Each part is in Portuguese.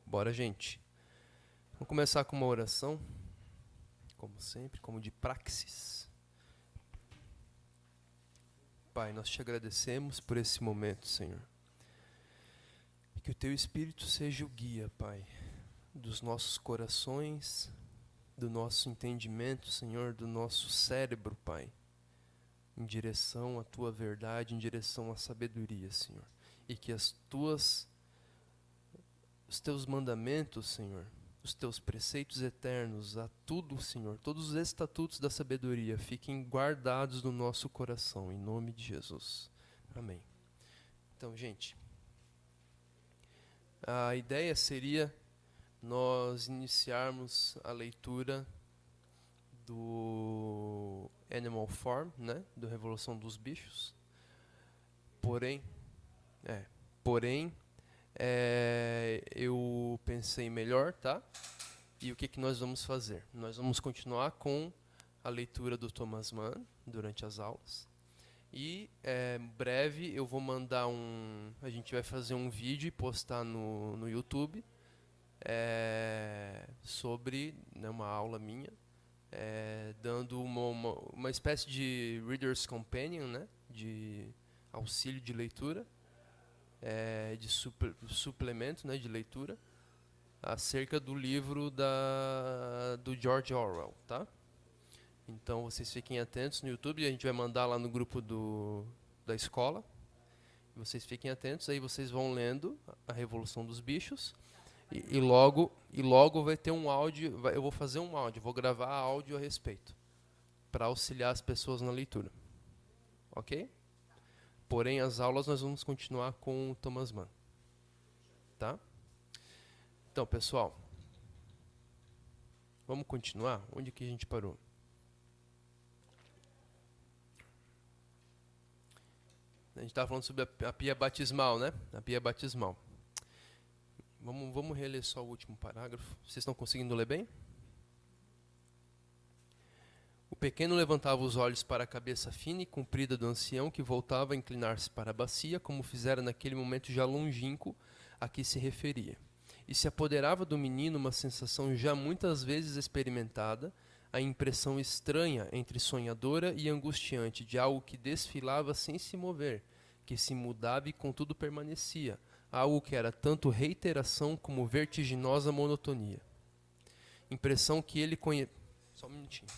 Bora, gente. Vamos começar com uma oração, como sempre, como de praxis. Pai, nós te agradecemos por esse momento, Senhor. Que o Teu Espírito seja o guia, Pai, dos nossos corações, do nosso entendimento, Senhor, do nosso cérebro, Pai, em direção à Tua verdade, em direção à sabedoria, Senhor. E que os Teus mandamentos, Senhor, os Teus preceitos eternos, a tudo, Senhor, todos os estatutos da sabedoria fiquem guardados no nosso coração, em nome de Jesus. Amém. Então, gente, a ideia seria nós iniciarmos a leitura do Animal Farm, né, do Revolução dos Bichos. Porém, eu pensei melhor, tá? E o que nós vamos fazer? Nós vamos continuar com a leitura do Thomas Mann durante as aulas. E breve eu vou mandar a gente vai fazer um vídeo e postar no YouTube sobre, né, uma aula minha, dando uma espécie de Reader's Companion, né, de auxílio de leitura, de suplemento, né, de leitura, acerca do livro do George Orwell, tá? Então vocês fiquem atentos no YouTube, a gente vai mandar lá no grupo da escola. Vocês fiquem atentos, aí vocês vão lendo a Revolução dos Bichos e logo vai ter um áudio, eu vou fazer um áudio, vou gravar áudio a respeito para auxiliar as pessoas na leitura. OK? Porém, as aulas nós vamos continuar com o Thomas Mann. Tá? Então, pessoal, vamos continuar? Onde que a gente parou? A gente estava falando sobre a pia batismal, né? A pia batismal. Vamos reler só o último parágrafo. Vocês estão conseguindo ler bem? O pequeno levantava os olhos para a cabeça fina e comprida do ancião, que voltava a inclinar-se para a bacia, como fizera naquele momento já longínquo a que se referia. E se apoderava do menino uma sensação já muitas vezes experimentada, a impressão estranha, entre sonhadora e angustiante, de algo que desfilava sem se mover, que se mudava e contudo permanecia, algo que era tanto reiteração como vertiginosa monotonia. Impressão que ele conhecia... Só um minutinho.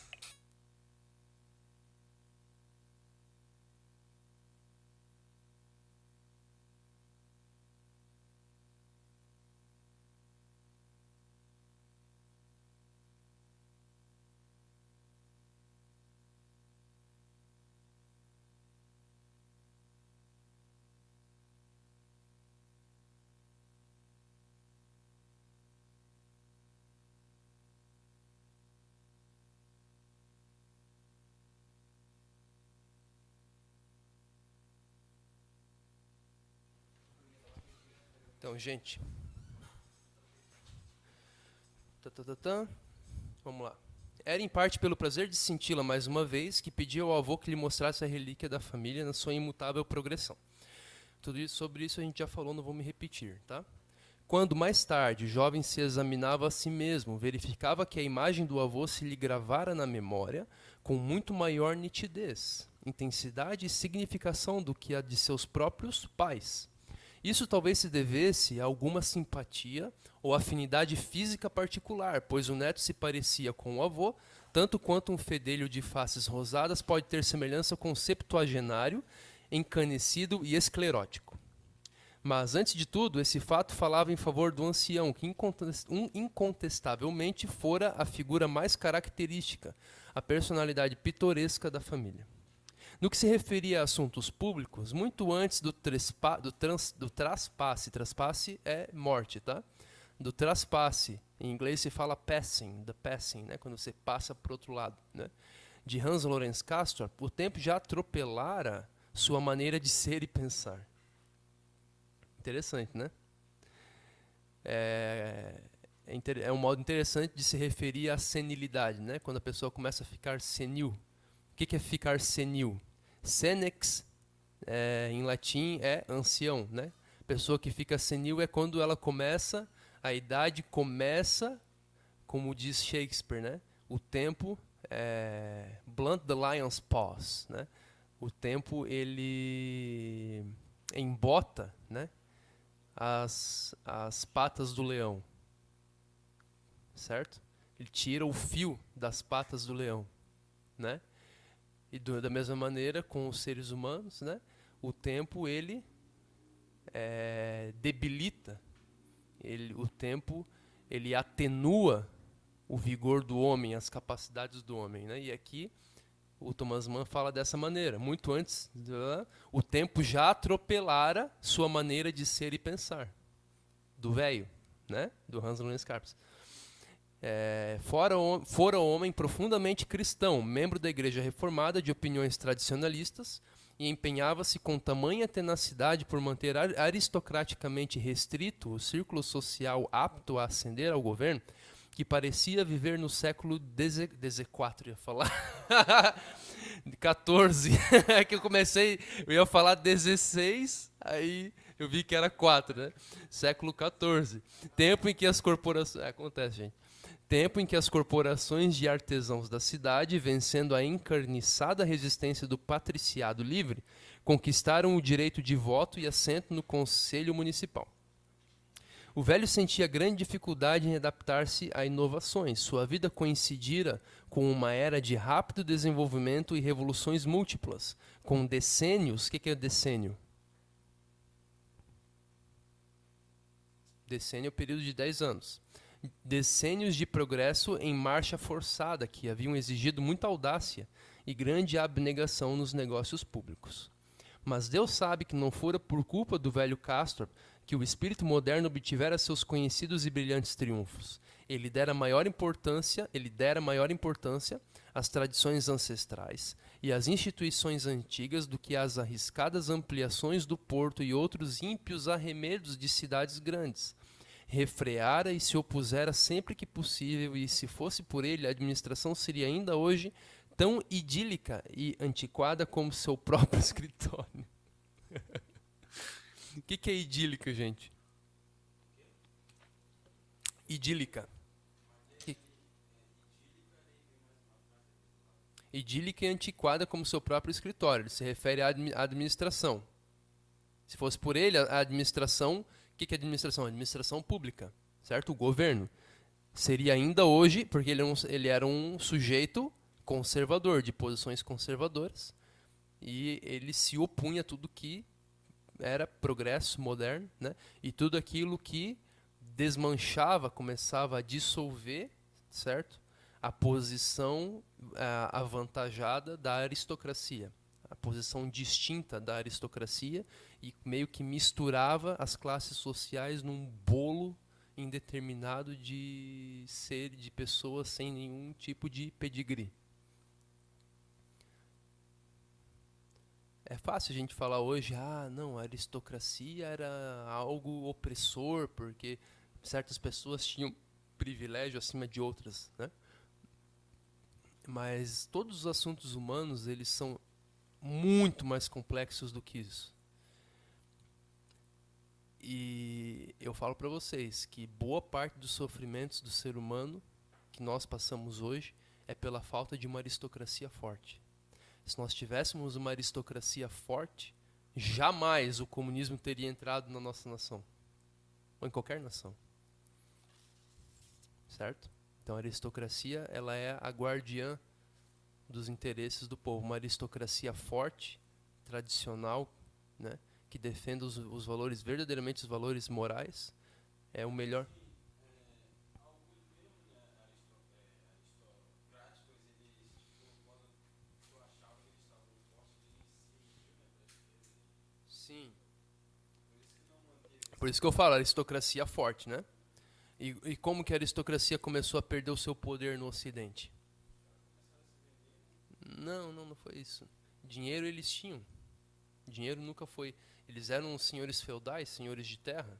Então, gente, vamos lá. Era em parte pelo prazer de senti-la mais uma vez que pedia ao avô que lhe mostrasse a relíquia da família na sua imutável progressão. Tudo isso, sobre isso a gente já falou, não vou me repetir, tá? Quando mais tarde o jovem se examinava a si mesmo, verificava que a imagem do avô se lhe gravara na memória com muito maior nitidez, intensidade e significação do que a de seus próprios pais. Isso talvez se devesse a alguma simpatia ou afinidade física particular, pois o neto se parecia com o avô, tanto quanto um fedelho de faces rosadas pode ter semelhança com um septuagenário, encanecido e esclerótico. Mas, antes de tudo, esse fato falava em favor do ancião, que incontestavelmente fora a figura mais característica, a personalidade pitoresca da família. No que se referia a assuntos públicos, muito antes do traspasse é morte, tá? Do traspasse, em inglês se fala passing, the passing, né? Quando você passa para o outro lado, né? De Hans Lorenz Castorp, o tempo já atropelara sua maneira de ser e pensar. Interessante, né? É um modo interessante de se referir à senilidade, né? Quando a pessoa começa a ficar senil. O que é ficar senil? Senex, em latim, é ancião, né? Pessoa que fica senil é quando ela começa A idade começa, como diz Shakespeare, né? O tempo blunt the lion's paws, né? O tempo ele embota, né? As patas do leão, certo? Ele tira o fio das patas do leão, né? E da mesma maneira com os seres humanos, né? O tempo ele debilita, o tempo ele atenua o vigor do homem, as capacidades do homem, né? E aqui o Thomas Mann fala dessa maneira, muito antes, o tempo já atropelara sua maneira de ser e pensar, do velho, né? Do Hans Lunes Carpes. Fora homem profundamente cristão, membro da Igreja Reformada de opiniões tradicionalistas, e empenhava-se com tamanha tenacidade por manter aristocraticamente restrito o círculo social apto a ascender ao governo, que parecia viver no século XIV, ia falar. 14. É que eu ia falar 16, aí eu vi que era 4, né? Século 14. Tempo em que as corporações... acontece, gente. Tempo em que as corporações de artesãos da cidade, vencendo a encarniçada resistência do patriciado livre, conquistaram o direito de voto e assento no Conselho Municipal. O velho sentia grande dificuldade em adaptar-se a inovações. Sua vida coincidira com uma era de rápido desenvolvimento e revoluções múltiplas, com decênios... O que é decênio? Decênio é o período de 10 anos. Decênios de progresso em marcha forçada, que haviam exigido muita audácia e grande abnegação nos negócios públicos. Mas Deus sabe que não fora por culpa do velho Castor que o espírito moderno obtivera seus conhecidos e brilhantes triunfos. Ele dera maior importância às tradições ancestrais e às instituições antigas do que às arriscadas ampliações do porto e outros ímpios arremedos de cidades grandes. Refreara e se opusera sempre que possível, e se fosse por ele, a administração seria ainda hoje tão idílica e antiquada como seu próprio escritório. O que é idílica, gente? Idílica. Idílica e antiquada como seu próprio escritório. Ele se refere à administração. Se fosse por ele, a administração... O que é administração? Administração pública, certo? O governo. Seria ainda hoje, porque ele era um sujeito conservador, de posições conservadoras, e ele se opunha a tudo que era progresso moderno, né? E tudo aquilo que desmanchava, começava a dissolver, certo? A posição avantajada da aristocracia, a posição distinta da aristocracia, e meio que misturava as classes sociais num bolo indeterminado de pessoas sem nenhum tipo de pedigree. É fácil a gente falar hoje, não, a aristocracia era algo opressor, porque certas pessoas tinham privilégio acima de outras, né? Mas todos os assuntos humanos, eles são muito mais complexos do que isso. E eu falo para vocês que boa parte dos sofrimentos do ser humano que nós passamos hoje é pela falta de uma aristocracia forte. Se nós tivéssemos uma aristocracia forte, jamais o comunismo teria entrado na nossa nação. Ou em qualquer nação. Certo? Então a aristocracia, ela é a guardiã dos interesses do povo. Uma aristocracia forte, tradicional, né, que defenda os valores, verdadeiramente os valores morais, é o melhor. Sim. Por isso que eu falo, aristocracia forte, né? E como que a aristocracia começou a perder o seu poder no Ocidente? Não foi isso. Dinheiro eles tinham. Dinheiro nunca foi... Eles eram senhores feudais, senhores de terra.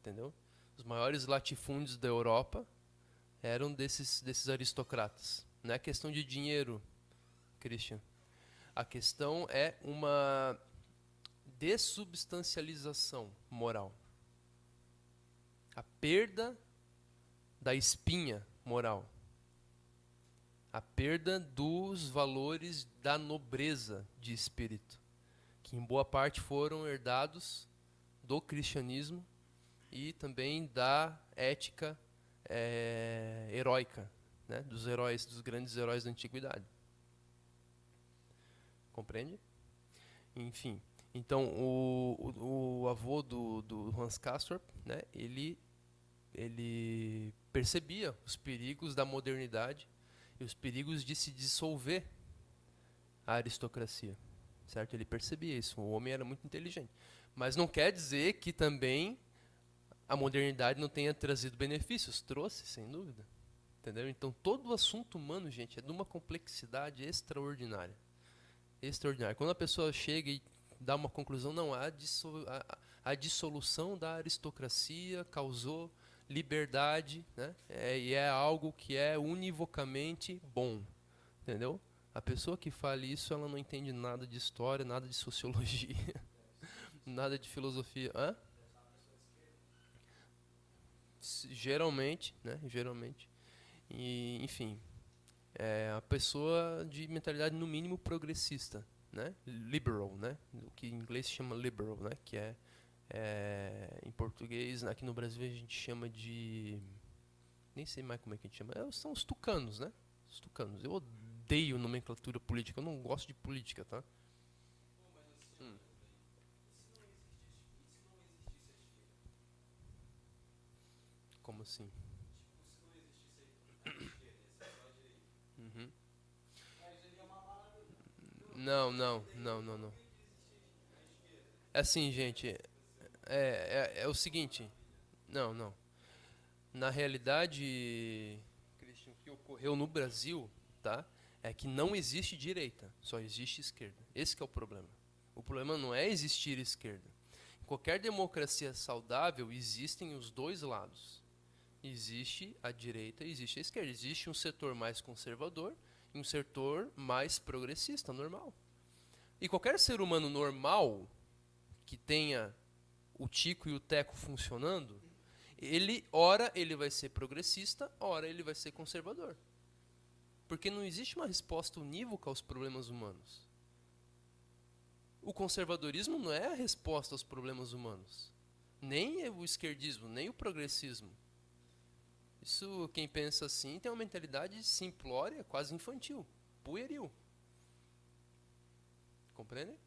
Entendeu? Os maiores latifúndios da Europa eram desses aristocratas. Não é questão de dinheiro, Christian. A questão é uma dessubstancialização moral. A perda da espinha moral. A perda dos valores da nobreza de espírito, que em boa parte foram herdados do cristianismo e também da ética heróica, né, dos heróis, dos grandes heróis da antiguidade. Compreende? Enfim, então o avô do Hans Castorp, né, ele percebia os perigos da modernidade e os perigos de se dissolver a aristocracia, certo? Ele percebia isso. O homem era muito inteligente, mas não quer dizer que também a modernidade não tenha trazido benefícios. Trouxe, sem dúvida, entendeu? Então todo o assunto humano, gente, é de uma complexidade extraordinária. Extraordinária. Quando a pessoa chega e dá uma conclusão, não, a dissolução da aristocracia causou liberdade, né? E é algo que é univocamente bom, entendeu? A pessoa que fala isso, ela não entende nada de história, nada de sociologia, nada de filosofia. Hã? Geralmente, né? Geralmente. E, enfim, é a pessoa de mentalidade no mínimo progressista, né? Liberal, né? O que em inglês se chama liberal, né? Que em português, aqui no Brasil a gente chama de, nem sei mais como é que a gente chama, são os tucanos, né? Os tucanos. Eu odeio nomenclatura política, eu não gosto de política, tá? Hum. Como assim? Uhum. Não, não, não, não, não. É assim, gente, é o seguinte, não, não. Na realidade, Christian, o que ocorreu no Brasil, tá? É que não existe direita, só existe esquerda. Esse que é o problema. O problema não é existir esquerda. Em qualquer democracia saudável existem os dois lados. Existe a direita e existe a esquerda. Existe um setor mais conservador e um setor mais progressista, normal. E qualquer ser humano normal que tenha o tico e o teco funcionando, ora ele vai ser progressista, ora ele vai ser conservador. Porque não existe uma resposta unívoca aos problemas humanos. O conservadorismo não é a resposta aos problemas humanos. Nem o esquerdismo, nem o progressismo. Isso, quem pensa assim, tem uma mentalidade simplória, quase infantil, pueril. Compreende?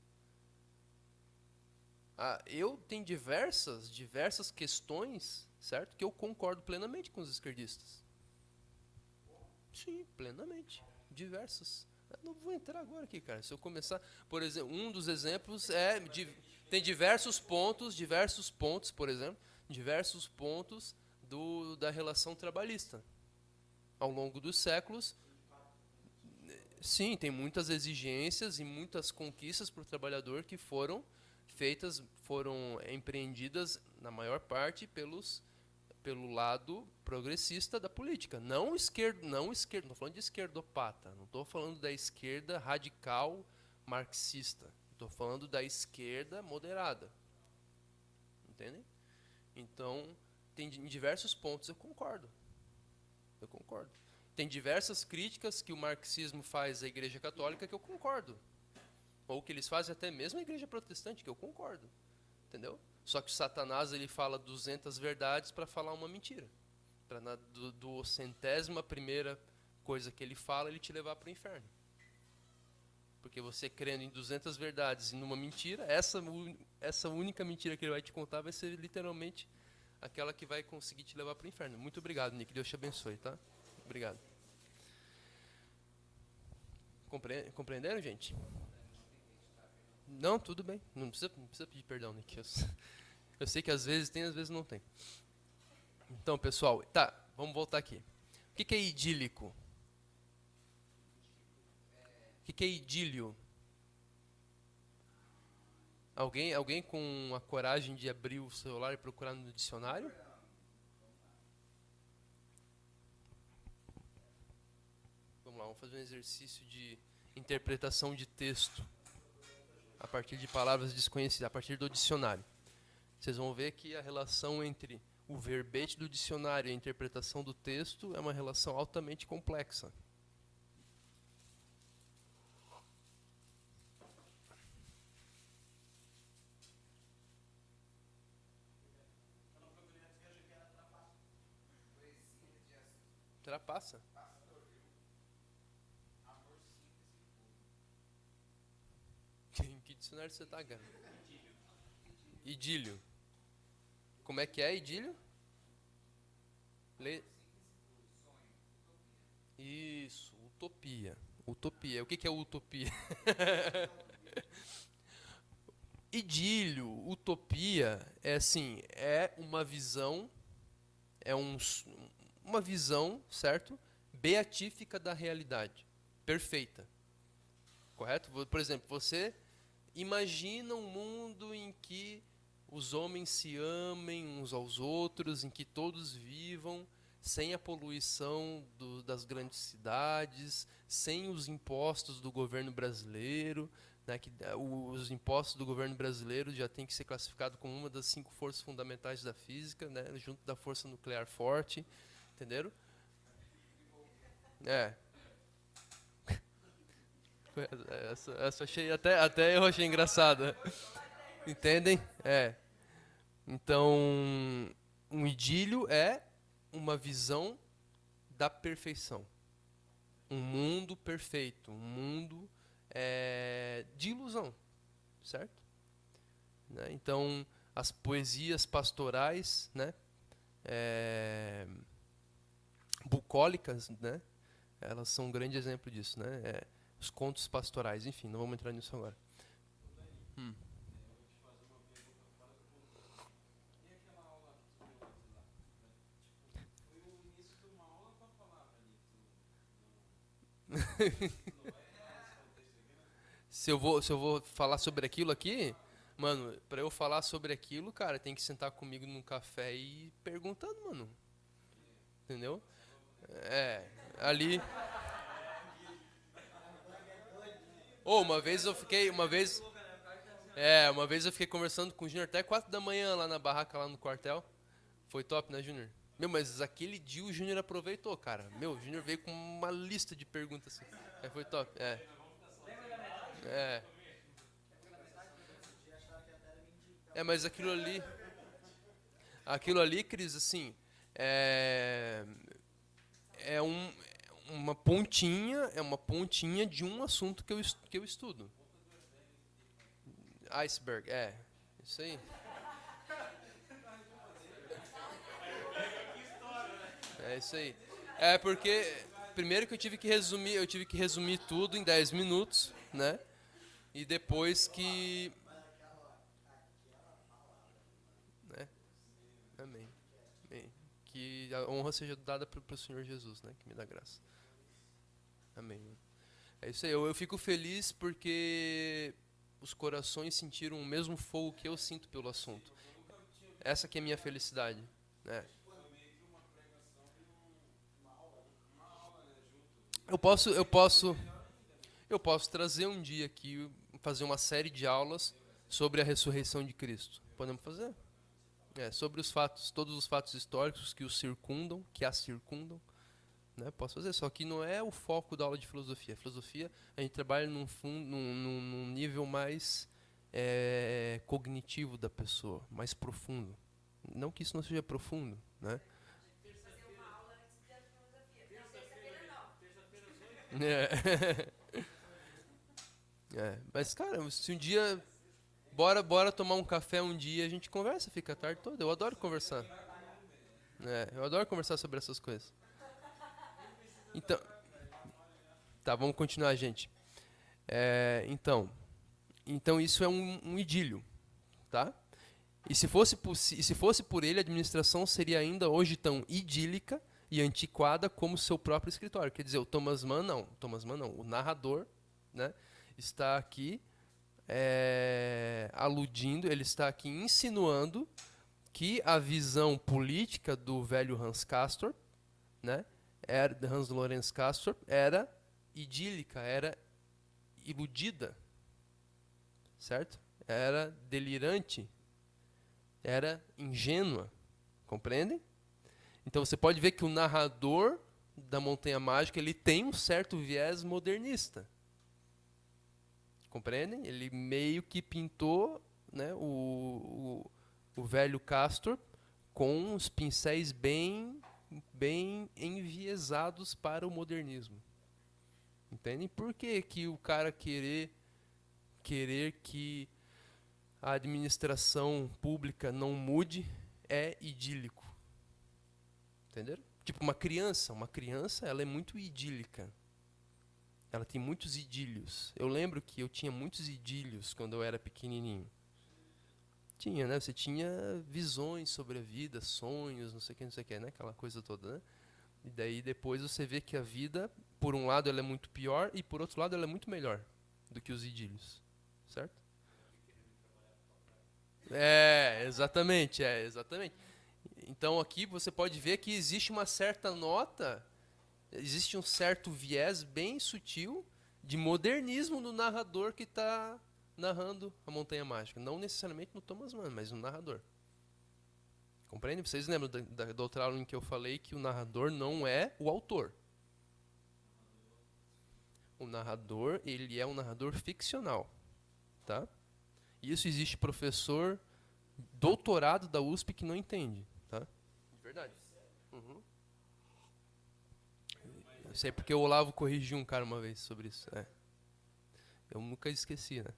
Eu tenho diversas questões, certo? Que eu concordo plenamente com os esquerdistas. Sim, plenamente. Diversas. Eu não vou entrar agora aqui, cara. Se eu começar, por exemplo, um dos exemplos tem diversos pontos, por exemplo, diversos pontos da relação trabalhista. Ao longo dos séculos, sim, tem muitas exigências e muitas conquistas para o trabalhador que foram empreendidas na maior parte pelo lado progressista da política. Não esquerdo, não estou falando de esquerdopata, não estou falando da esquerda radical marxista. Estou falando da esquerda moderada. Entendem? Então, em diversos pontos eu concordo. Eu concordo. Tem diversas críticas que o marxismo faz à Igreja Católica que eu concordo. Ou que eles fazem até mesmo à Igreja Protestante, que eu concordo. Entendeu? Só que o Satanás ele fala 200 verdades para falar uma mentira. Para do centésima primeira coisa que ele fala, ele te levar para o inferno. Porque você crendo em 200 verdades e numa mentira, essa única mentira que ele vai te contar vai ser literalmente aquela que vai conseguir te levar para o inferno. Muito obrigado, Nick. Deus te abençoe, tá? Obrigado. Compreenderam, gente? Não, tudo bem. Não precisa pedir perdão, Nick. Eu sei que às vezes tem, às vezes não tem. Então, pessoal, tá, vamos voltar aqui. O que é idílico? O que é idílio? Alguém com a coragem de abrir o celular e procurar no dicionário? Vamos lá, vamos fazer um exercício de interpretação de texto a partir de palavras desconhecidas, a partir do dicionário. Vocês vão ver que a relação entre o verbete do dicionário e a interpretação do texto é uma relação altamente complexa. Trapaça? Em que dicionário você tá, cara? Idílio. Como é que é idílio? Le... Isso, utopia. Utopia. O que que é utopia? Idílio, utopia, é assim, é uma visão, é uma visão, certo? Beatífica da realidade. Perfeita. Correto? Por exemplo, você imagina um mundo em que os homens se amem uns aos outros, em que todos vivam sem a poluição das grandes cidades, sem os impostos do governo brasileiro, né, que os impostos do governo brasileiro já tem que ser classificado como uma das 5 forças fundamentais da física, né, junto da força nuclear forte, entenderam? É. Essa achei até eu achei engraçada. Entendem? É. Então, um idílio é uma visão da perfeição. Um mundo perfeito, um mundo de ilusão, certo? Né? Então, as poesias pastorais, né? Bucólicas, né? Elas são um grande exemplo disso, né? Os contos pastorais, enfim, não vamos entrar nisso agora. Hum. Se eu vou falar sobre aquilo aqui, mano, pra eu falar sobre aquilo, cara, tem que sentar comigo num café e ir perguntando, mano. Entendeu? Ali. Ou uma vez eu fiquei, uma vez eu fiquei conversando com o Júnior até 4 da manhã lá na barraca, lá no quartel. Foi top, né, Júnior? Meu, mas aquele dia o Júnior aproveitou, cara. Meu, o Júnior veio com uma lista de perguntas assim. Foi top. É. Mas aquilo ali, Cris, assim, é, é uma pontinha de um assunto que eu estudo. Iceberg, isso aí. É isso aí. É porque primeiro que eu tive que resumir tudo em 10 minutos, né? E depois que, né? Amém. Amém. Que a honra seja dada pro Senhor Jesus, né? Que me dá graça. Amém. É isso aí. Eu fico feliz porque os corações sentiram o mesmo fogo que eu sinto pelo assunto. Essa que é a minha felicidade, né? Eu posso, eu posso, eu posso trazer um dia aqui, fazer uma série de aulas sobre a ressurreição de Cristo. Podemos fazer? Sobre os fatos, todos os fatos históricos que o circundam, que a circundam, né? Posso fazer, só que não é o foco da aula de filosofia. A filosofia, a gente trabalha num nível mais cognitivo da pessoa, mais profundo. Não que isso não seja profundo, né? É. Mas, cara, se um dia. Bora tomar um café um dia, a gente conversa, fica a tarde toda. Eu adoro conversar. Eu adoro conversar sobre essas coisas. Então, tá, vamos continuar, gente. Então isso é um idílio, tá? E se fosse por ele, a administração seria ainda hoje tão idílica e antiquada como seu próprio escritório. Quer dizer, o Thomas Mann não, o narrador, né, está aqui aludindo, ele está aqui insinuando que a visão política do velho Hans Castorp, né, Hans Lorenz Castorp, era idílica, era iludida, certo? Era delirante, era ingênua, Compreendem? Então você pode ver que o narrador da Montanha Mágica ele tem um certo viés modernista. Compreendem? Ele meio que pintou, né, o velho Castor com os pincéis bem enviesados para o modernismo. Entendem? Por que o cara querer que a administração pública não mude é idílico? Entenderam? Tipo uma criança ela é muito idílica. Ela tem muitos idílios. Eu lembro que eu tinha muitos idílios quando eu era pequenininho. Tinha, né? Você tinha visões sobre a vida, sonhos, não sei o que, né? Aquela coisa toda, né? E daí depois você vê que a vida, por um lado, ela é muito pior e por outro lado, ela é muito melhor do que os idílios. Certo? Exatamente. Então aqui você pode ver que existe uma certa nota, existe um certo viés bem sutil de modernismo no narrador que está narrando a Montanha Mágica. Não necessariamente no Thomas Mann, mas no narrador. Compreende? Vocês lembram da outra aula em que eu falei que o narrador não é o autor. O narrador, ele é um narrador ficcional. Tá? Isso existe professor doutorado da USP que não entende. Tá? Verdade. Uhum. Eu sei porque o Olavo corrigiu um cara uma vez sobre isso. Eu nunca esqueci, né?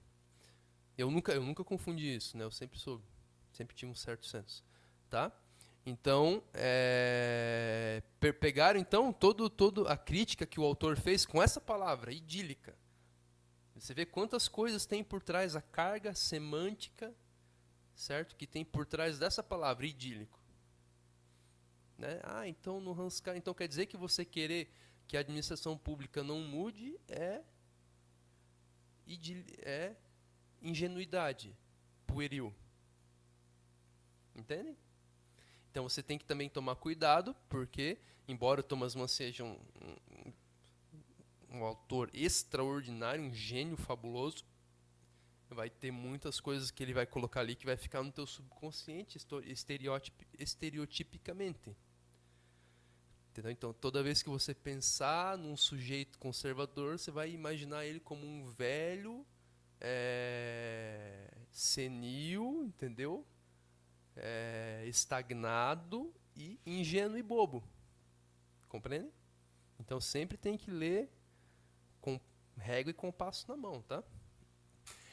Eu nunca confundi isso, né? Eu sempre soube. Sempre tive um certo senso. Tá? Então, pegaram então toda a crítica que o autor fez com essa palavra, idílica. Você vê quantas coisas tem por trás, a carga semântica, certo? Que tem por trás dessa palavra, idílico. Né? Então no Hans Castorp, então quer dizer que você querer que a administração pública não mude é ingenuidade, pueril. Entendem? Então você tem que também tomar cuidado, porque, embora o Thomas Mann seja um autor extraordinário, um gênio fabuloso, vai ter muitas coisas que ele vai colocar ali que vai ficar no teu subconsciente estereotipicamente. Entendeu? Então, toda vez que você pensar num sujeito conservador, você vai imaginar ele como um velho, senil, entendeu? Estagnado e ingênuo e bobo. Compreende? Então, sempre tem que ler com régua e compasso na mão, tá?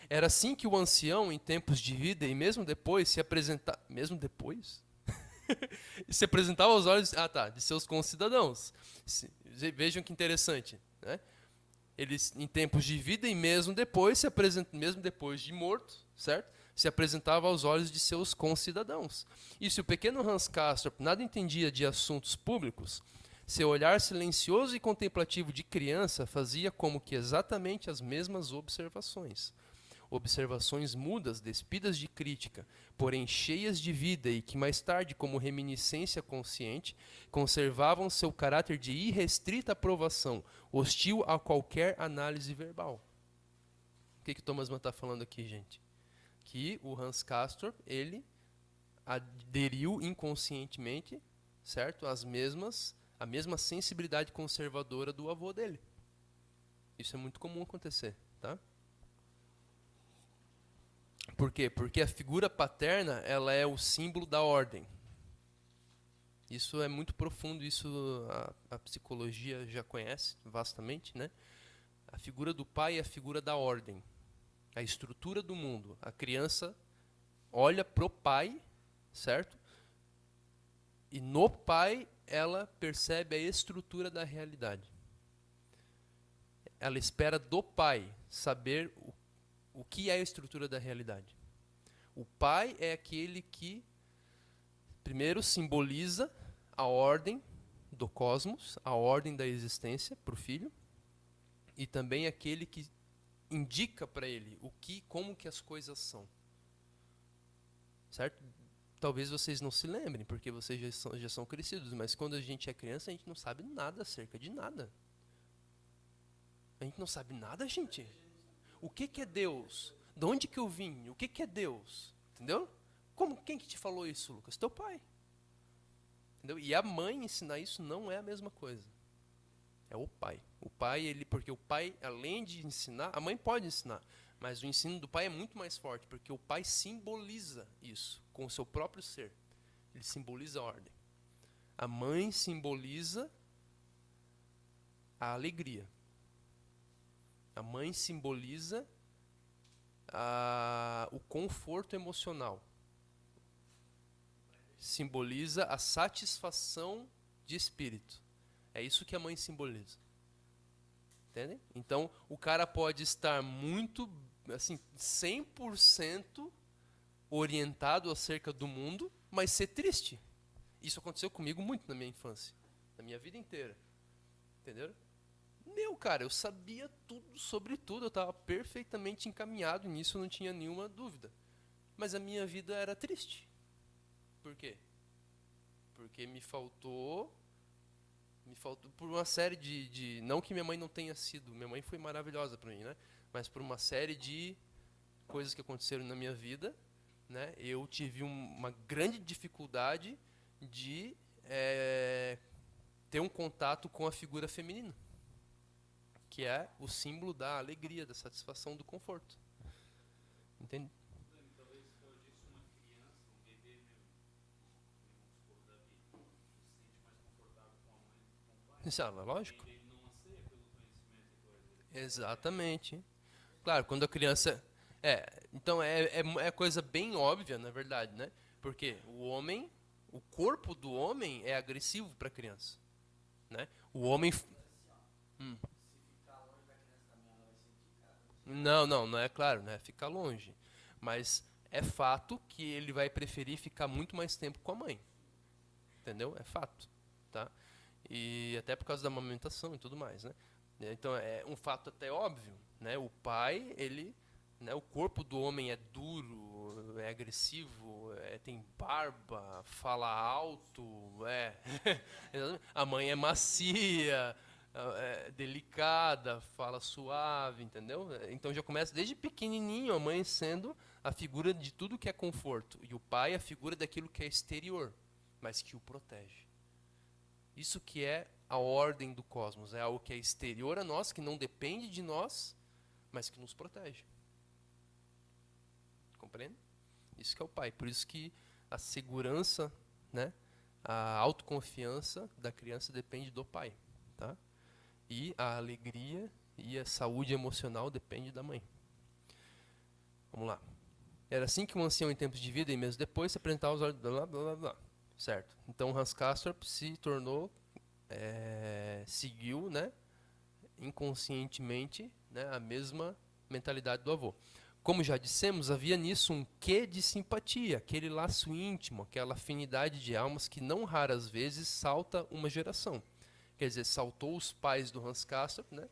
Era assim que o ancião, em tempos de vida, e mesmo depois, se apresentava... Mesmo depois? Se apresentava aos olhos de seus concidadãos. Vejam que interessante. Né? Eles, em tempos de vida e mesmo depois de morto, certo? Se apresentava aos olhos de seus concidadãos. E se o pequeno Hans Castorp nada entendia de assuntos públicos, seu olhar silencioso e contemplativo de criança fazia como que exatamente as mesmas observações. Observações mudas, despidas de crítica, porém cheias de vida e que mais tarde, como reminiscência consciente, conservavam seu caráter de irrestrita aprovação, hostil a qualquer análise verbal. O que Thomas Mann está falando aqui, gente? Que o Hans Castorp, ele aderiu inconscientemente, certo, a mesma sensibilidade conservadora do avô dele. Isso é muito comum acontecer, tá? Por quê? Porque a figura paterna, ela é o símbolo da ordem. Isso é muito profundo, isso a psicologia já conhece vastamente, né? A figura do pai é a figura da ordem, a estrutura do mundo. A criança olha pro pai, certo? E no pai ela percebe a estrutura da realidade. Ela espera do pai saber o que é a estrutura da realidade. O pai é aquele que, primeiro, simboliza a ordem do cosmos, a ordem da existência para o filho, e também aquele que indica para ele como que as coisas são. Certo? Talvez vocês não se lembrem, porque vocês já são crescidos, mas quando a gente é criança, a gente não sabe nada acerca de nada. A gente não sabe nada, gente. O que é Deus? De onde que eu vim? O que é Deus? Entendeu? Quem que te falou isso, Lucas? Teu pai. Entendeu? E a mãe ensinar isso não é a mesma coisa. É o pai. O pai, porque o pai, além de ensinar, a mãe pode ensinar, mas o ensino do pai é muito mais forte, porque o pai simboliza isso com o seu próprio ser. Ele simboliza a ordem. A mãe simboliza a alegria. A mãe simboliza o conforto emocional. Simboliza a satisfação de espírito. É isso que a mãe simboliza. Entendem? Então, o cara pode estar muito, assim, 100% orientado acerca do mundo, mas ser triste. Isso aconteceu comigo muito na minha infância, na minha vida inteira. Entenderam? Cara, eu sabia tudo sobre tudo, eu estava perfeitamente encaminhado nisso, não tinha nenhuma dúvida. Mas a minha vida era triste. Por quê? Porque me faltou por uma série de não que minha mãe não tenha sido, minha mãe foi maravilhosa para mim, né? Mas por uma série de coisas que aconteceram na minha vida, né? Eu tive uma grande dificuldade de ter um contato com a figura feminina, que é o símbolo da alegria, da satisfação, do conforto. Entende? Talvez se eu disse uma criança, um bebê mesmo, vamos supor, Davi, se sente mais confortável com a mãe do que com o pai. Isso é lógico. Ele não anseia pelo conhecimento e coisa. Exatamente. Claro, quando a criança. Então é coisa bem óbvia, na verdade, né? Porque o corpo do homem é agressivo para a criança, né? O homem. Hum. Não é claro, né? Ficar longe. Mas é fato que ele vai preferir ficar muito mais tempo com a mãe. Entendeu? É fato, tá? E até por causa da amamentação e tudo mais, né? Então é um fato até óbvio, né? O pai, né, o corpo do homem é duro, é agressivo, tem barba, fala alto, a mãe é macia, delicada, fala suave, entendeu? Então já começa desde pequenininho a mãe sendo a figura de tudo que é conforto e o pai a figura daquilo que é exterior, mas que o protege. Isso que é a ordem do cosmos, é algo que é exterior a nós, que não depende de nós, mas que nos protege. Compreende? Isso que é o pai. Por isso que a segurança, né, a autoconfiança da criança depende do pai, tá? E a alegria e a saúde emocional depende da mãe. Vamos lá. Era assim que um ancião em tempos de vida e meses depois se apresentava aos olhos, blá, blá, blá, blá. Certo. Então Hans Castorp se tornou, seguiu, né, inconscientemente, né, a mesma mentalidade do avô. Como já dissemos, havia nisso um quê de simpatia, aquele laço íntimo, aquela afinidade de almas que não raras vezes salta uma geração. Quer dizer, saltou os pais do Hans Castorp, né,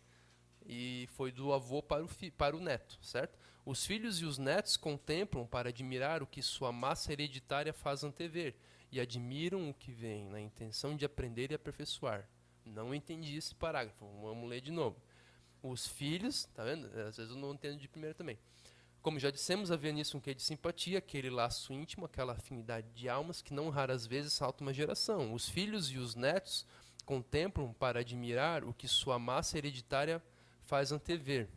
e foi do avô para o neto, certo? Os filhos e os netos contemplam para admirar o que sua massa hereditária faz antever, e admiram o que vem, na intenção de aprender e aperfeiçoar. Não entendi esse parágrafo, vamos ler de novo. Os filhos, tá vendo? Às vezes eu não entendo de primeira também. Como já dissemos, havia nisso um quê de simpatia, aquele laço íntimo, aquela afinidade de almas que não raras vezes salta uma geração. Os filhos e os netos contemplam para admirar o que sua massa hereditária faz antever.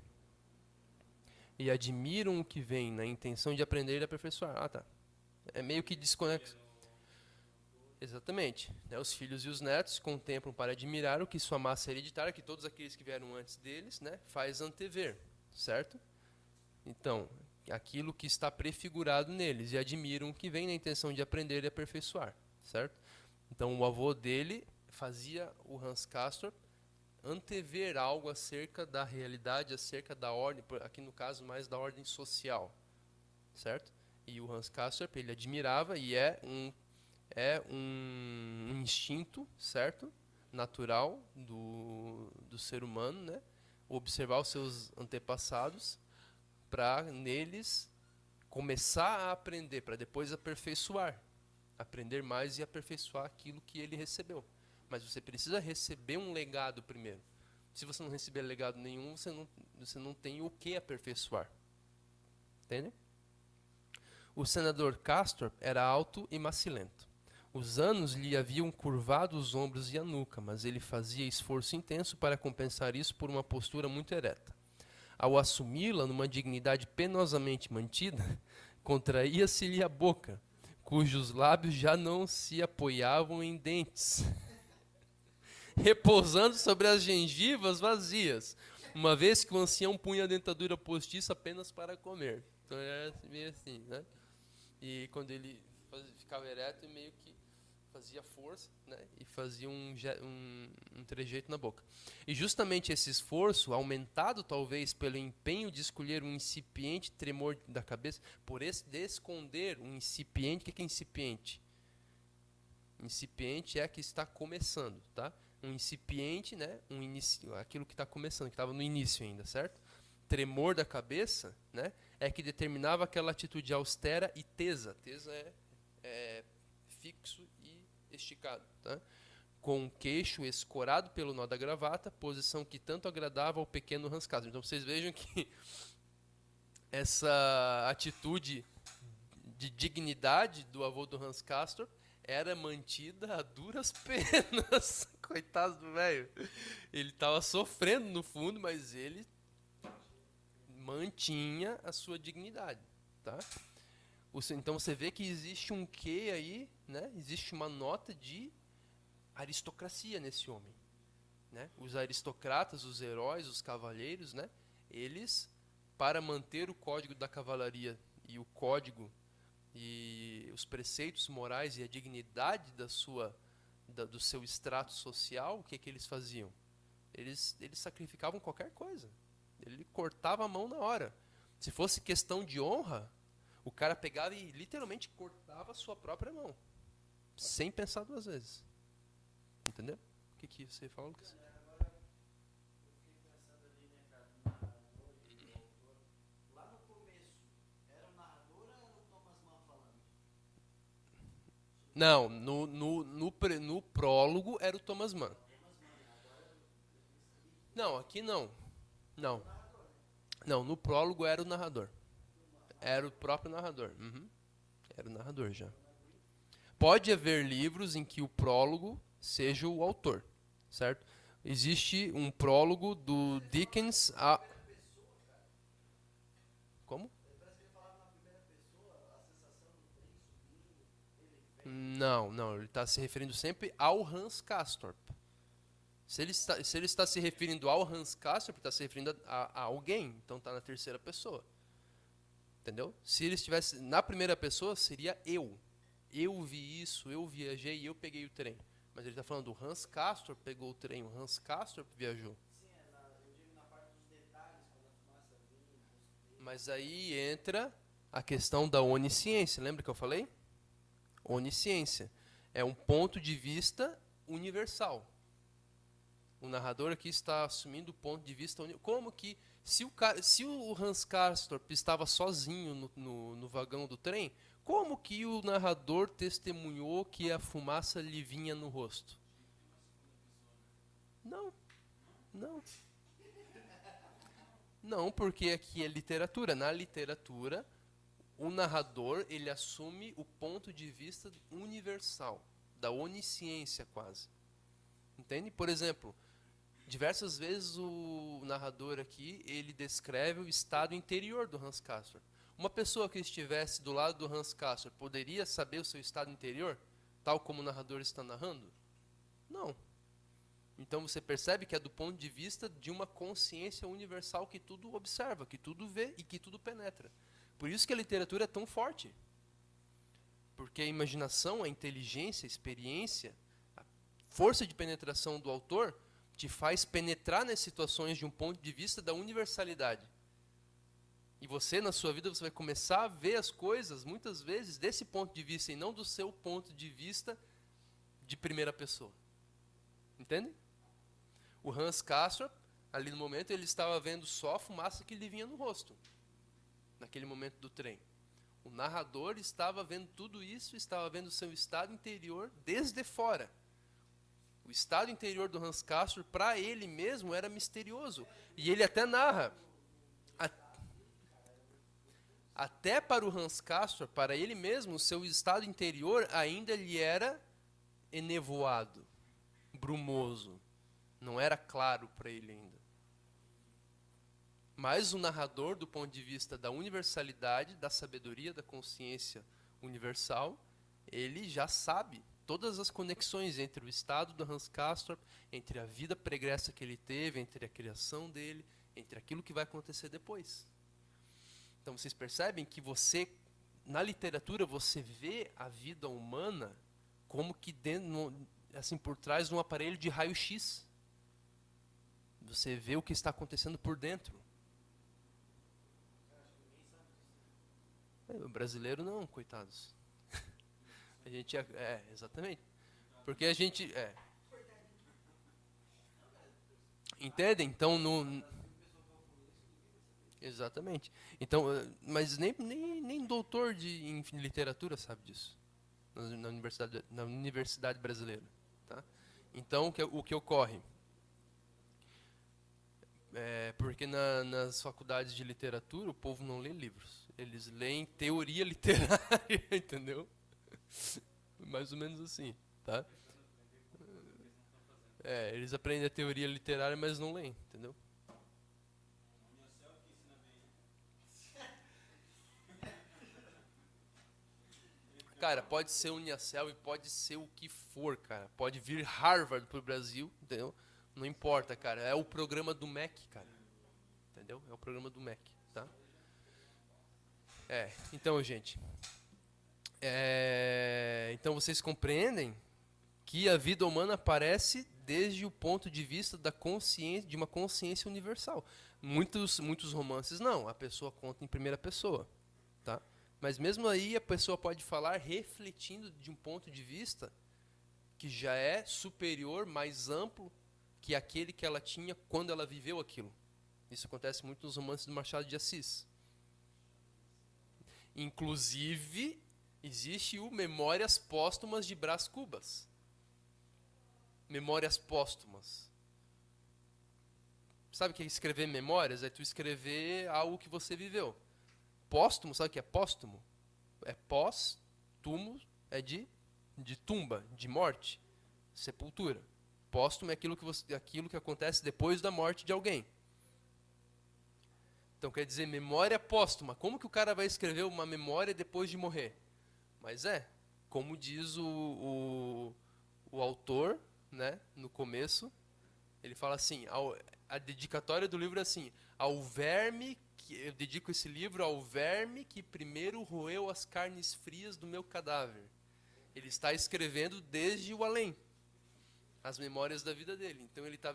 E admiram o que vem na intenção de aprender e aperfeiçoar. Ah, tá. É meio que desconexo. Exatamente. Né? Os filhos e os netos contemplam para admirar o que sua massa hereditária, que todos aqueles que vieram antes deles, né, faz antever. Certo? Então, aquilo que está prefigurado neles. E admiram o que vem na intenção de aprender e aperfeiçoar. Certo? Então, o avô dele fazia o Hans Castorp antever algo acerca da realidade, acerca da ordem, aqui no caso mais da ordem social, certo? E o Hans Castorp, ele admirava e é um instinto, certo? Natural do ser humano, né? Observar os seus antepassados para neles começar a aprender, para depois aperfeiçoar, aprender mais e aperfeiçoar aquilo que ele recebeu. Mas você precisa receber um legado primeiro. Se você não receber legado nenhum, você não tem o que aperfeiçoar. Entende? O senador Castorp era alto e macilento. Os anos lhe haviam curvado os ombros e a nuca, mas ele fazia esforço intenso para compensar isso por uma postura muito ereta. Ao assumi-la numa dignidade penosamente mantida, contraía-se-lhe a boca, cujos lábios já não se apoiavam em dentes, repousando sobre as gengivas vazias, uma vez que o ancião punha a dentadura postiça apenas para comer. Então era meio assim, né? E quando ele ficava ereto, ele meio que fazia força, né? E fazia um trejeito na boca. E justamente esse esforço, aumentado talvez pelo empenho de escolher um incipiente tremor da cabeça, por esse de esconder um incipiente. O que é incipiente? Incipiente é que está começando, tá? Um incipiente, né? Aquilo que está começando, que estava no início ainda, certo? Tremor da cabeça, né? É que determinava aquela atitude austera e tesa. Tesa é fixo e esticado, tá? Com o queixo escorado pelo nó da gravata, posição que tanto agradava ao pequeno Hans Castor. Então vocês vejam que essa atitude de dignidade do avô do Hans Castor era mantida a duras penas. Coitado do velho. Ele estava sofrendo no fundo, mas ele mantinha a sua dignidade, tá? Então você vê que existe um quê aí, né? Existe uma nota de aristocracia nesse homem, né? Os aristocratas, os heróis, os cavalheiros, né? Eles, para manter o código da cavalaria e o código e os preceitos morais e a dignidade do seu extrato social, o que eles faziam? Eles sacrificavam qualquer coisa. Ele cortava a mão na hora. Se fosse questão de honra, o cara pegava e literalmente cortava a sua própria mão, sem pensar duas vezes. Entendeu? O que você falou, Lucas? Agora, eu fiquei pensando ali, né, cara, no narrador e o autor. Lá no começo, era o narrador ou era o Thomas Mann falando? Não, no prólogo era o Thomas Mann. Não, aqui não. Não. Não, no prólogo era o narrador. Era o próprio narrador. Uhum. Era o narrador já. Pode haver livros em que o prólogo seja o autor, certo? Existe um prólogo do Dickens a... Como? Não, ele está se referindo sempre ao Hans Castorp. Se ele está se referindo ao Hans Castorp, está se referindo a alguém, então está na terceira pessoa. Entendeu? Se ele estivesse na primeira pessoa, seria eu. Eu vi isso, eu viajei e eu peguei o trem. Mas ele está falando do Hans Castorp pegou o trem, o Hans Castorp viajou. Sim, eu digo na parte dos detalhes, quando a fumaça vinha. Mas aí entra a questão da onisciência. Lembra que eu falei? Onisciência. É um ponto de vista universal. O narrador aqui está assumindo o ponto de vista universal. Como que, se o Hans Castorp estava sozinho no vagão do trem, como que o narrador testemunhou que a fumaça lhe vinha no rosto? Não. Não, porque aqui é literatura. Na literatura, o narrador ele assume o ponto de vista universal, da onisciência quase. Entende? Por exemplo, diversas vezes o narrador aqui ele descreve o estado interior do Hans Castor. Uma pessoa que estivesse do lado do Hans Castor poderia saber o seu estado interior, tal como o narrador está narrando? Não. Então você percebe que é do ponto de vista de uma consciência universal que tudo observa, que tudo vê e que tudo penetra. Por isso que a literatura é tão forte. Porque a imaginação, a inteligência, a experiência, a força de penetração do autor te faz penetrar nas situações de um ponto de vista da universalidade. E você, na sua vida, você vai começar a ver as coisas, muitas vezes, desse ponto de vista e não do seu ponto de vista de primeira pessoa. Entende? O Hans Castorp, ali no momento, ele estava vendo só a fumaça que lhe vinha no rosto, naquele momento do trem. O narrador estava vendo tudo isso, estava vendo o seu estado interior desde fora. O estado interior do Hans Castorp, para ele mesmo, era misterioso. E ele até narra. Até para o Hans Castorp, para ele mesmo, o seu estado interior ainda lhe era enevoado, brumoso. Não era claro para ele ainda. Mas o narrador, do ponto de vista da universalidade, da sabedoria, da consciência universal, ele já sabe todas as conexões entre o estado do Hans Castorp, entre a vida pregressa que ele teve, entre a criação dele, entre aquilo que vai acontecer depois. Então vocês percebem que você, na literatura, você vê a vida humana como que dentro, assim, por trás de um aparelho de raio-x. Você vê o que está acontecendo por dentro. O brasileiro não, coitados. A gente exatamente. Porque a gente entendem? Então exatamente. Então, mas nem doutor em literatura sabe disso na universidade brasileira, tá? Então o que ocorre? Porque nas faculdades de literatura o povo não lê livros, eles leem teoria literária, entendeu? Mais ou menos assim, tá? Eles aprendem a teoria literária, mas não leem, entendeu? Cara, pode ser Uniacel e pode ser o que for, cara. Pode vir Harvard pro Brasil, entendeu? Não importa, cara. É o programa do MEC, cara. Entendeu? É o programa do MEC, tá? Então, gente. Então vocês compreendem que a vida humana aparece desde o ponto de vista da consciência, de uma consciência universal. Muitos romances não, a pessoa conta em primeira pessoa, tá? Mas mesmo aí a pessoa pode falar refletindo de um ponto de vista que já é superior, mais amplo que aquele que ela tinha quando ela viveu aquilo. Isso acontece muito nos romances do Machado de Assis. Inclusive, existe o Memórias Póstumas de Brás Cubas. Memórias póstumas. Sabe o que é escrever memórias? É tu escrever algo que você viveu. Póstumo, sabe o que é póstumo? É pós-tumo, é de tumba, de morte, sepultura. Póstumo é aquilo que acontece depois da morte de alguém. Então quer dizer, memória póstuma. Como que o cara vai escrever uma memória depois de morrer? Mas como diz o autor, né, no começo, ele fala assim, a dedicatória do livro é assim, ao verme, eu dedico esse livro ao verme que primeiro roeu as carnes frias do meu cadáver. Ele está escrevendo desde o além, as memórias da vida dele. Então ele está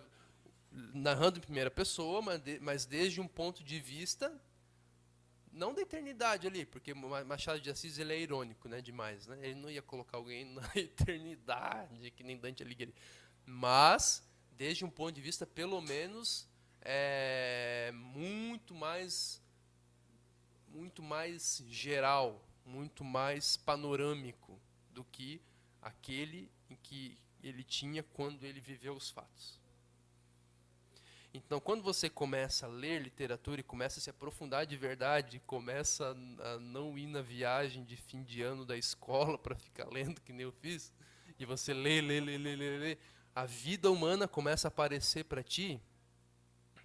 narrando em primeira pessoa, mas desde um ponto de vista, não da eternidade ali, porque Machado de Assis ele é irônico, né, demais, né? Ele não ia colocar alguém na eternidade, que nem Dante Alighieri, mas desde um ponto de vista, pelo menos, muito mais geral, muito mais panorâmico do que aquele em que ele tinha quando ele viveu os fatos. Então, quando você começa a ler literatura e começa a se aprofundar de verdade, começa a não ir na viagem de fim de ano da escola para ficar lendo, que nem eu fiz, e você lê, a vida humana começa a aparecer para ti,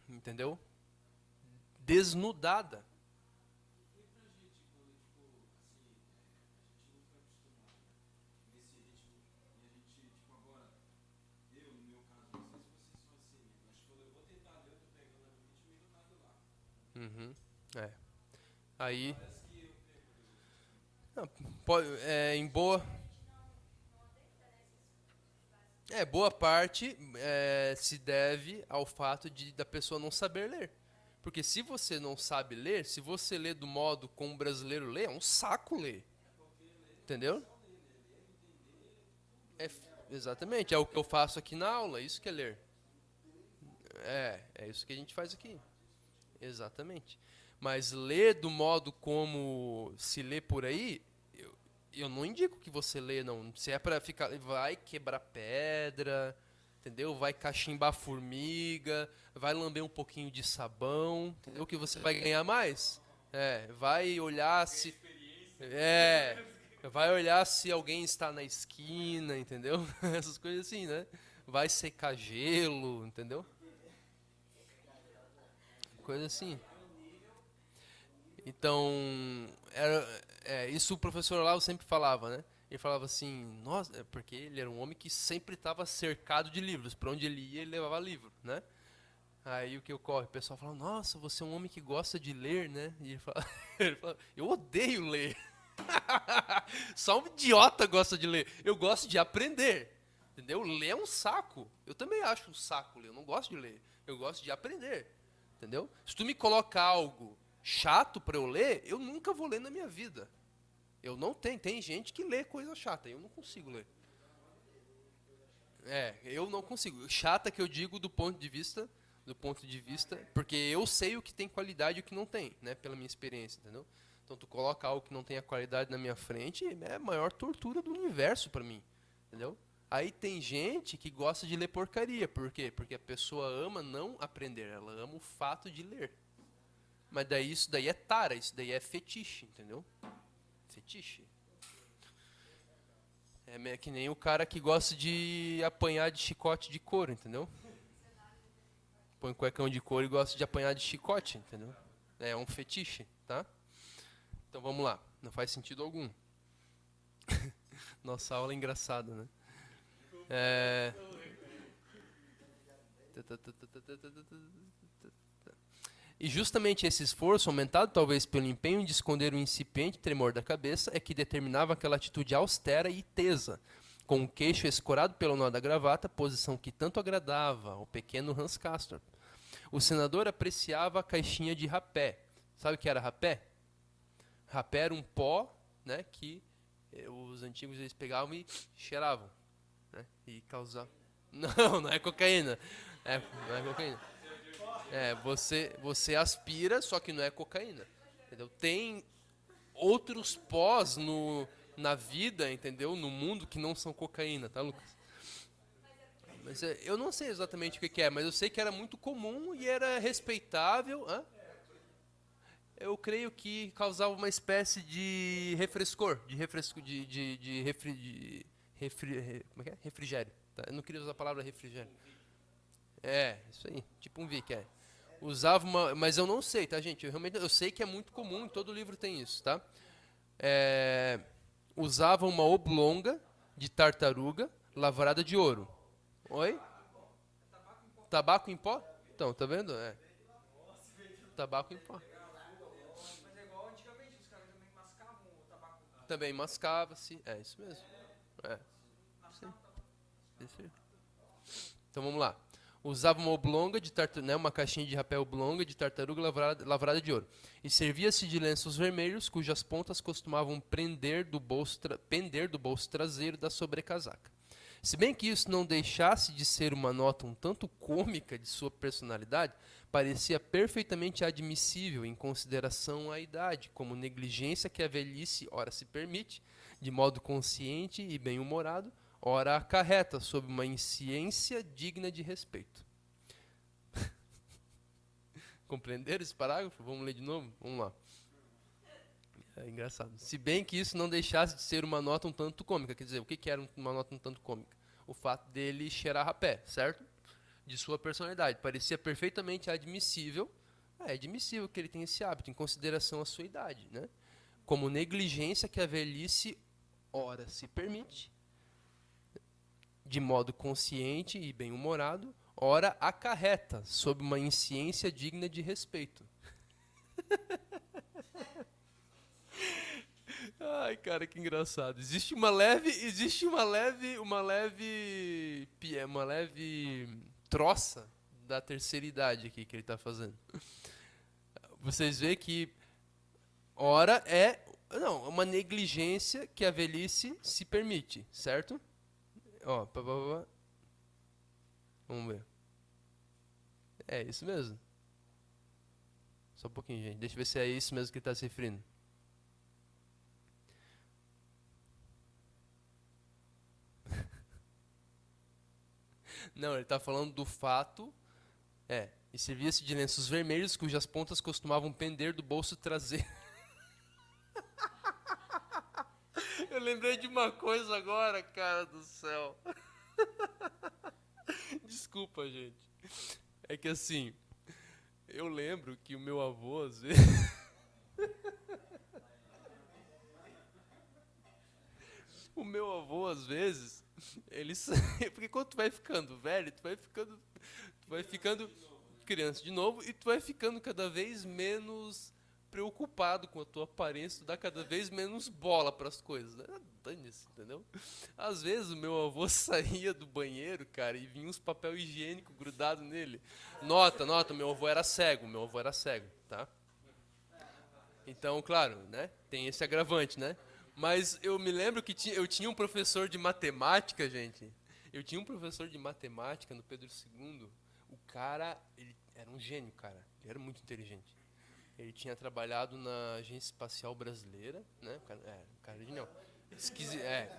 entendeu? Desnudada. E pra gente, quando, tipo, assim, a gente não foi acostumado, né, nesse ritmo, e a gente, tipo, agora, eu, no meu caso, não sei se vocês são assim, mas quando eu vou tentar ler, eu tô pegando no ritmo e não tá do lado. Uhum. Aí, Parece que eu pego em boa parte se deve ao fato da pessoa não saber ler. Porque se você não sabe ler, se você lê do modo como o brasileiro lê, é um saco ler. Entendeu? Exatamente, é o que eu faço aqui na aula, isso que é ler. É isso que a gente faz aqui. Exatamente. Mas ler do modo como se lê por aí, eu não indico que você lê, não. Se é pra ficar, vai quebrar pedra, entendeu? Vai cachimbar formiga, vai lamber um pouquinho de sabão, entendeu? Que você vai ganhar mais. Vai olhar se... Vai olhar se alguém está na esquina, entendeu? Essas coisas assim, né? Vai secar gelo, entendeu? Coisa assim. Então, isso o professor Olavo sempre falava, né? Ele falava assim, nossa, porque ele era um homem que sempre estava cercado de livros. Para onde ele ia, ele levava livro, né? Aí o que ocorre? O pessoal fala, nossa, você é um homem que gosta de ler, né? E ele fala, ele fala eu odeio ler. Só um idiota gosta de ler. Eu gosto de aprender. Entendeu? Ler é um saco. Eu também acho um saco ler. Eu não gosto de ler. Eu gosto de aprender. Entendeu? Se tu me colocar algo chato para eu ler, eu nunca vou ler na minha vida. Eu não tenho. Tem gente que lê coisa chata. Eu não consigo ler. Eu não consigo. Chata que eu digo do ponto de vista, porque eu sei o que tem qualidade e o que não tem, né, pela minha experiência, entendeu? Então tu coloca algo que não tem a qualidade na minha frente, é a maior tortura do universo pra mim, entendeu? Aí tem gente que gosta de ler porcaria, por quê? Porque a pessoa ama não aprender, ela ama o fato de ler. Mas daí isso daí é tara, isso daí é fetiche, entendeu? Fetiche. É que nem o cara que gosta de apanhar de chicote de couro, entendeu? Põe cuecão de couro e gosta de apanhar de chicote, entendeu? É um fetiche, tá? Então vamos lá, não faz sentido algum. Nossa aula é engraçada, né? E justamente esse esforço, aumentado talvez pelo empenho de esconder o incipiente tremor da cabeça, é que determinava aquela atitude austera e tesa, com o queixo escorado pelo nó da gravata, posição que tanto agradava ao pequeno Hans Castorp. O senador apreciava a caixinha de rapé. Sabe o que era rapé? Rapé era um pó, né, que os antigos eles pegavam e cheiravam, né, e causavam... Não é cocaína. Não é cocaína. Você aspira, só que não é cocaína. Entendeu? Tem outros pós na vida, entendeu? No mundo que não são cocaína, tá, Lucas? Mas eu não sei exatamente o que é, mas eu sei que era muito comum e era respeitável. Hã? Eu creio que causava uma espécie de refrescor, como é que é? Refrigério. Tá? Eu não queria usar a palavra refrigério. Isso aí, tipo um Vic, Usava mas eu não sei, tá, gente? Eu sei que é muito comum, em todo livro tem isso, tá? Usava uma oblonga de tartaruga lavrada de ouro. Oi? Tabaco em pó? Então, tá vendo? Tabaco em pó. Mas é igual antigamente, os caras também mascavam o tabaco. Também mascava-se. É isso mesmo. Sim. Isso aí. Então vamos lá. Usava uma oblonga de tartaruga, né, uma caixinha de rapé oblonga de tartaruga lavrada de ouro. E servia-se de lenços vermelhos, cujas pontas costumavam pender do bolso traseiro da sobrecasaca. Se bem que isso não deixasse de ser uma nota um tanto cômica de sua personalidade, parecia perfeitamente admissível em consideração à idade, como negligência que a velhice ora se permite, de modo consciente e bem-humorado, ora acarreta sob uma insciência digna de respeito. Compreenderam esse parágrafo? Vamos ler de novo? Vamos lá. É engraçado. Se bem que isso não deixasse de ser uma nota um tanto cômica. Quer dizer, o que era uma nota um tanto cômica? O fato dele cheirar rapé, certo? De sua personalidade. Parecia perfeitamente admissível. É admissível que ele tenha esse hábito, em consideração à sua idade, né? Como negligência que a velhice ora se permite, de modo consciente e bem-humorado, ora acarreta, sob uma insciência digna de respeito. Ai, cara, que engraçado. Existe uma leve troça da terceira idade aqui que ele está fazendo. Vocês veem que ora uma negligência que a velhice se permite, certo? Ó, vamos ver. É isso mesmo. Só um pouquinho, gente. Deixa eu ver se é isso mesmo que ele está se referindo. Não, ele está falando do fato. E servia-se de lenços vermelhos cujas pontas costumavam pender do bolso traseiro. Eu lembrei de uma coisa agora, cara do céu. Desculpa, gente. É que assim, eu lembro que o meu avô, às vezes... O meu avô, às vezes, ele... Porque quando tu vai ficando velho, tu vai ficando criança de novo e tu vai ficando cada vez menos preocupado com a tua aparência, tu dá cada vez menos bola pras coisas, né? Dane-se, entendeu? Às vezes o meu avô saía do banheiro, cara, e vinha uns papel higiênico grudado nele. Nota, meu avô era cego, tá? Então, claro, né? Tem esse agravante, né? Mas eu me lembro que eu tinha um professor de matemática, gente. Eu tinha um professor de matemática no Pedro II. O cara, ele era um gênio, cara. Ele era muito inteligente. Ele tinha trabalhado na Agência Espacial Brasileira, né? O cara é genial. Pois é.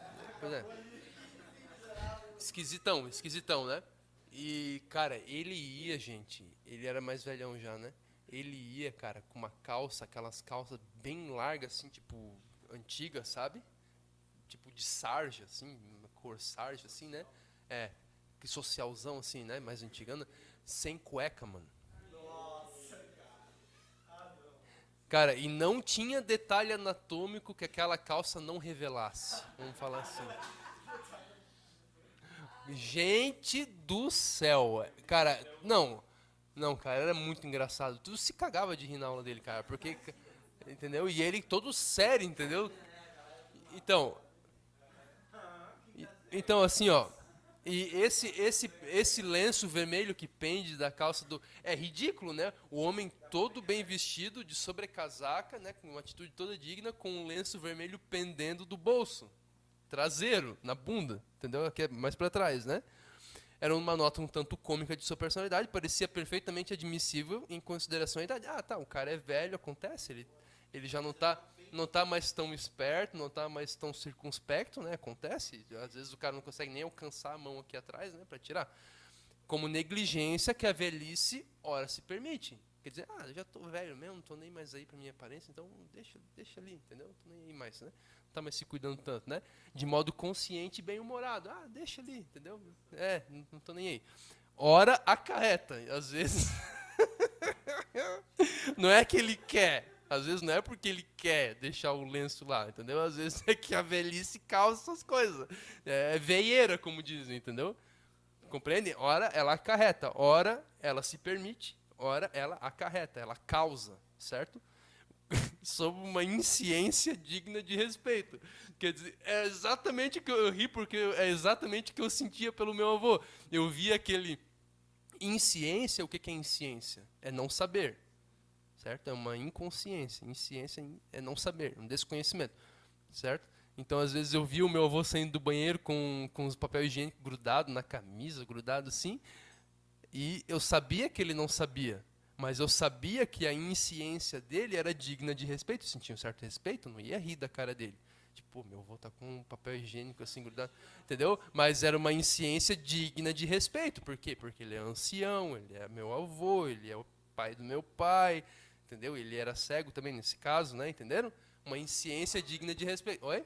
Esquisitão, né? E, cara, ele ia, gente. Ele era mais velhão já, né? Ele ia, cara, com uma calça, aquelas calças bem largas, assim, tipo, antiga, sabe? Tipo de sarja, assim, uma cor sarja, assim, né? É, que socialzão, assim, né? Mais antigana. Sem cueca, mano. Cara, e não tinha detalhe anatômico que aquela calça não revelasse. Vamos falar assim. Gente do céu. Cara, não, cara, era muito engraçado. Tu se cagava de rir na aula dele, cara, porque, entendeu? E ele todo sério, entendeu? Então assim, ó, e esse lenço vermelho que pende da calça do... É ridículo, né? O homem todo bem vestido, de sobrecasaca, né? Com uma atitude toda digna, com um lenço vermelho pendendo do bolso traseiro, na bunda, entendeu? Aqui é mais pra trás, né? Era uma nota um tanto cômica de sua personalidade, parecia perfeitamente admissível em consideração à idade. Ah, tá, o cara é velho, acontece, ele já não tá mais tão esperto, não tá mais tão circunspecto, né? Acontece. Às vezes o cara não consegue nem alcançar a mão aqui atrás, né, para tirar. Como negligência que a velhice ora se permite. Quer dizer, eu já tô velho mesmo, não tô nem mais aí pra minha aparência, então deixa ali, entendeu? Não tô nem aí mais, né? Não tá mais se cuidando tanto, né? De modo consciente e bem-humorado. Deixa ali, entendeu? Não tô nem aí. Ora acarreta, às vezes... Não é que ele quer, às vezes não é porque ele quer deixar o lenço lá, entendeu? Às vezes é que a velhice causa essas coisas. É veieira, como dizem, entendeu? Compreende? Ora ela acarreta, ora ela se permite, ora ela acarreta, ela causa, certo? Sob uma insciência digna de respeito. Quer dizer, é exatamente o que eu ri, porque é exatamente o que eu sentia pelo meu avô. Eu via aquele... Insciência, o que é insciência? É não saber, certo? É uma inconsciência. Insciência é não saber, um desconhecimento, certo? Então, às vezes, eu via o meu avô saindo do banheiro com os papel higiênico grudado na camisa, grudado assim, e eu sabia que ele não sabia, mas eu sabia que a insciência dele era digna de respeito, eu sentia um certo respeito, não ia rir da cara dele. Tipo, meu avô tá com um papel higiênico assim grudado, entendeu? Mas era uma insciência digna de respeito. Por quê? Porque ele é ancião, ele é meu avô, ele é o pai do meu pai, entendeu? Ele era cego também nesse caso, né? Entenderam? Uma insciência digna de respeito. Oi?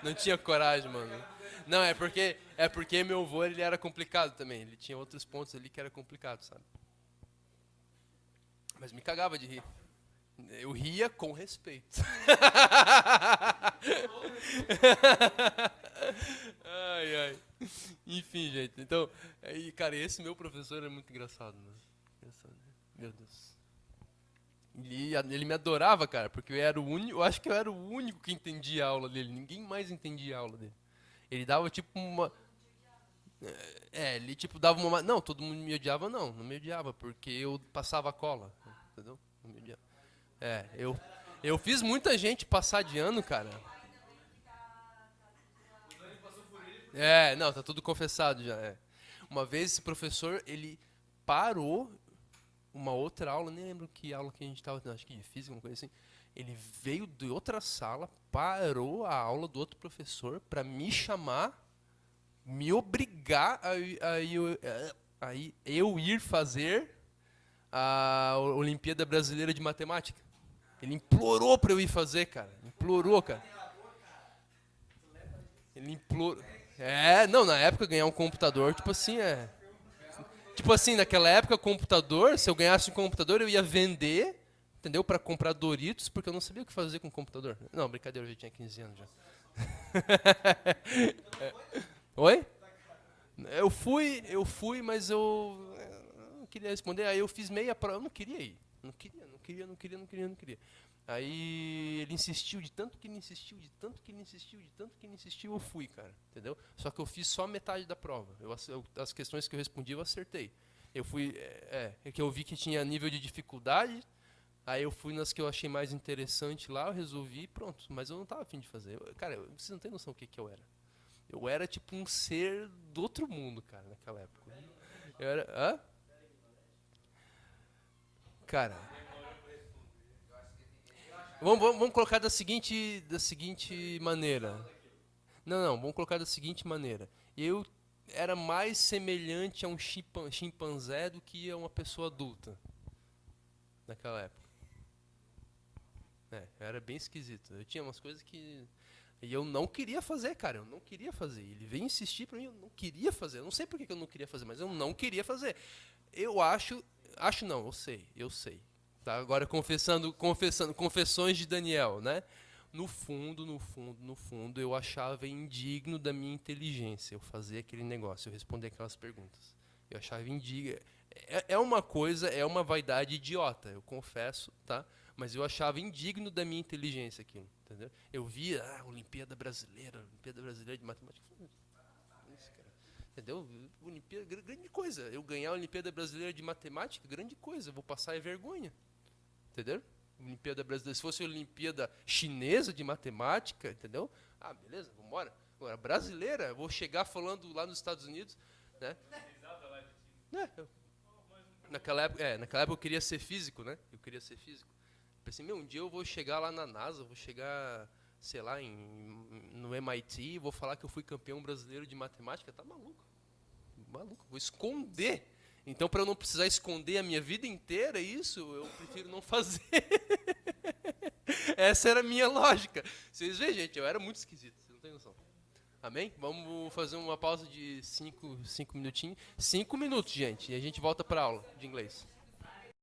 Não tinha coragem, mano. Não, é porque meu avô ele era complicado também. Ele tinha outros pontos ali que era complicado, sabe? Mas me cagava de rir. Eu ria com respeito. Ai. Enfim, gente. Então, cara, esse meu professor é muito engraçado, né? Meu Deus. Ele me adorava, cara, porque eu acho que eu era o único que entendia a aula dele. Ninguém mais entendia a aula dele. Ele dava tipo uma... ele tipo dava uma... Não, todo mundo me odiava, não me odiava, porque eu passava cola, entendeu? Não me odiava. Eu fiz muita gente passar de ano, cara. Não, tá tudo confessado já. Uma vez esse professor, ele parou uma outra aula, nem lembro que aula que a gente tava tendo, acho que de física, uma coisa assim. Ele veio de outra sala, parou a aula do outro professor pra me chamar, me obrigar a eu ir fazer a Olimpíada Brasileira de Matemática. Ele implorou pra eu ir fazer, cara. implorou, cara. Ele implorou. Não, na época ganhar um computador, tipo assim, Tipo assim, naquela época, computador, se eu ganhasse um computador, eu ia vender, entendeu? Pra comprar Doritos, porque eu não sabia o que fazer com o computador. Não, brincadeira, eu já tinha 15 anos já. Oi? Eu fui, mas eu não queria responder. Aí eu fiz meia prova, eu não queria ir. Não queria. Aí ele insistiu, de tanto que ele insistiu, eu fui, cara, entendeu? Só que eu fiz só metade da prova. As questões que eu respondi, eu acertei. Eu fui, que eu vi que tinha nível de dificuldade, aí eu fui nas que eu achei mais interessante lá, eu resolvi e pronto. Mas eu não tava afim de fazer. Cara, você não tem noção o que eu era. Eu era tipo um ser do outro mundo, cara, naquela época. Eu era, Cara, vamos colocar da seguinte maneira. Não, vamos colocar da seguinte maneira. Eu era mais semelhante a um chimpanzé do que a uma pessoa adulta naquela época. Eu era bem esquisito. Eu tinha umas coisas que e eu não queria fazer, cara. Eu não queria fazer. Ele veio insistir pra mim, eu não queria fazer. Eu não sei por que eu não queria fazer, mas eu não queria fazer. Eu acho não, eu sei. Tá? Agora confessando, confessões de Daniel, né? No fundo, eu achava indigno da minha inteligência eu fazer aquele negócio, eu responder aquelas perguntas. Eu achava indigno. É uma coisa, é uma vaidade idiota, eu confesso, tá? Mas eu achava indigno da minha inteligência aquilo, entendeu? Eu via, Olimpíada Brasileira de Matemática. Isso, cara. Entendeu? Olimpíada, grande coisa. Eu ganhar a Olimpíada Brasileira de Matemática, grande coisa. Eu vou passar vergonha. Entendeu? Olimpíada Brasileira. Se fosse a Olimpíada Chinesa de Matemática, entendeu? Beleza, vambora. Agora, brasileira, eu vou chegar falando lá nos Estados Unidos, né? Naquela época eu queria ser físico, né? Pensei, um dia eu vou chegar lá na NASA, vou chegar, sei lá, no MIT, vou falar que eu fui campeão brasileiro de matemática. Tá maluco? Vou esconder. Então, para eu não precisar esconder a minha vida inteira isso, eu prefiro não fazer. Essa era a minha lógica. Vocês veem, gente, eu era muito esquisito, vocês não têm noção. Amém? Vamos fazer uma pausa de 5 minutinhos. 5 minutos, gente, e a gente volta para a aula de inglês.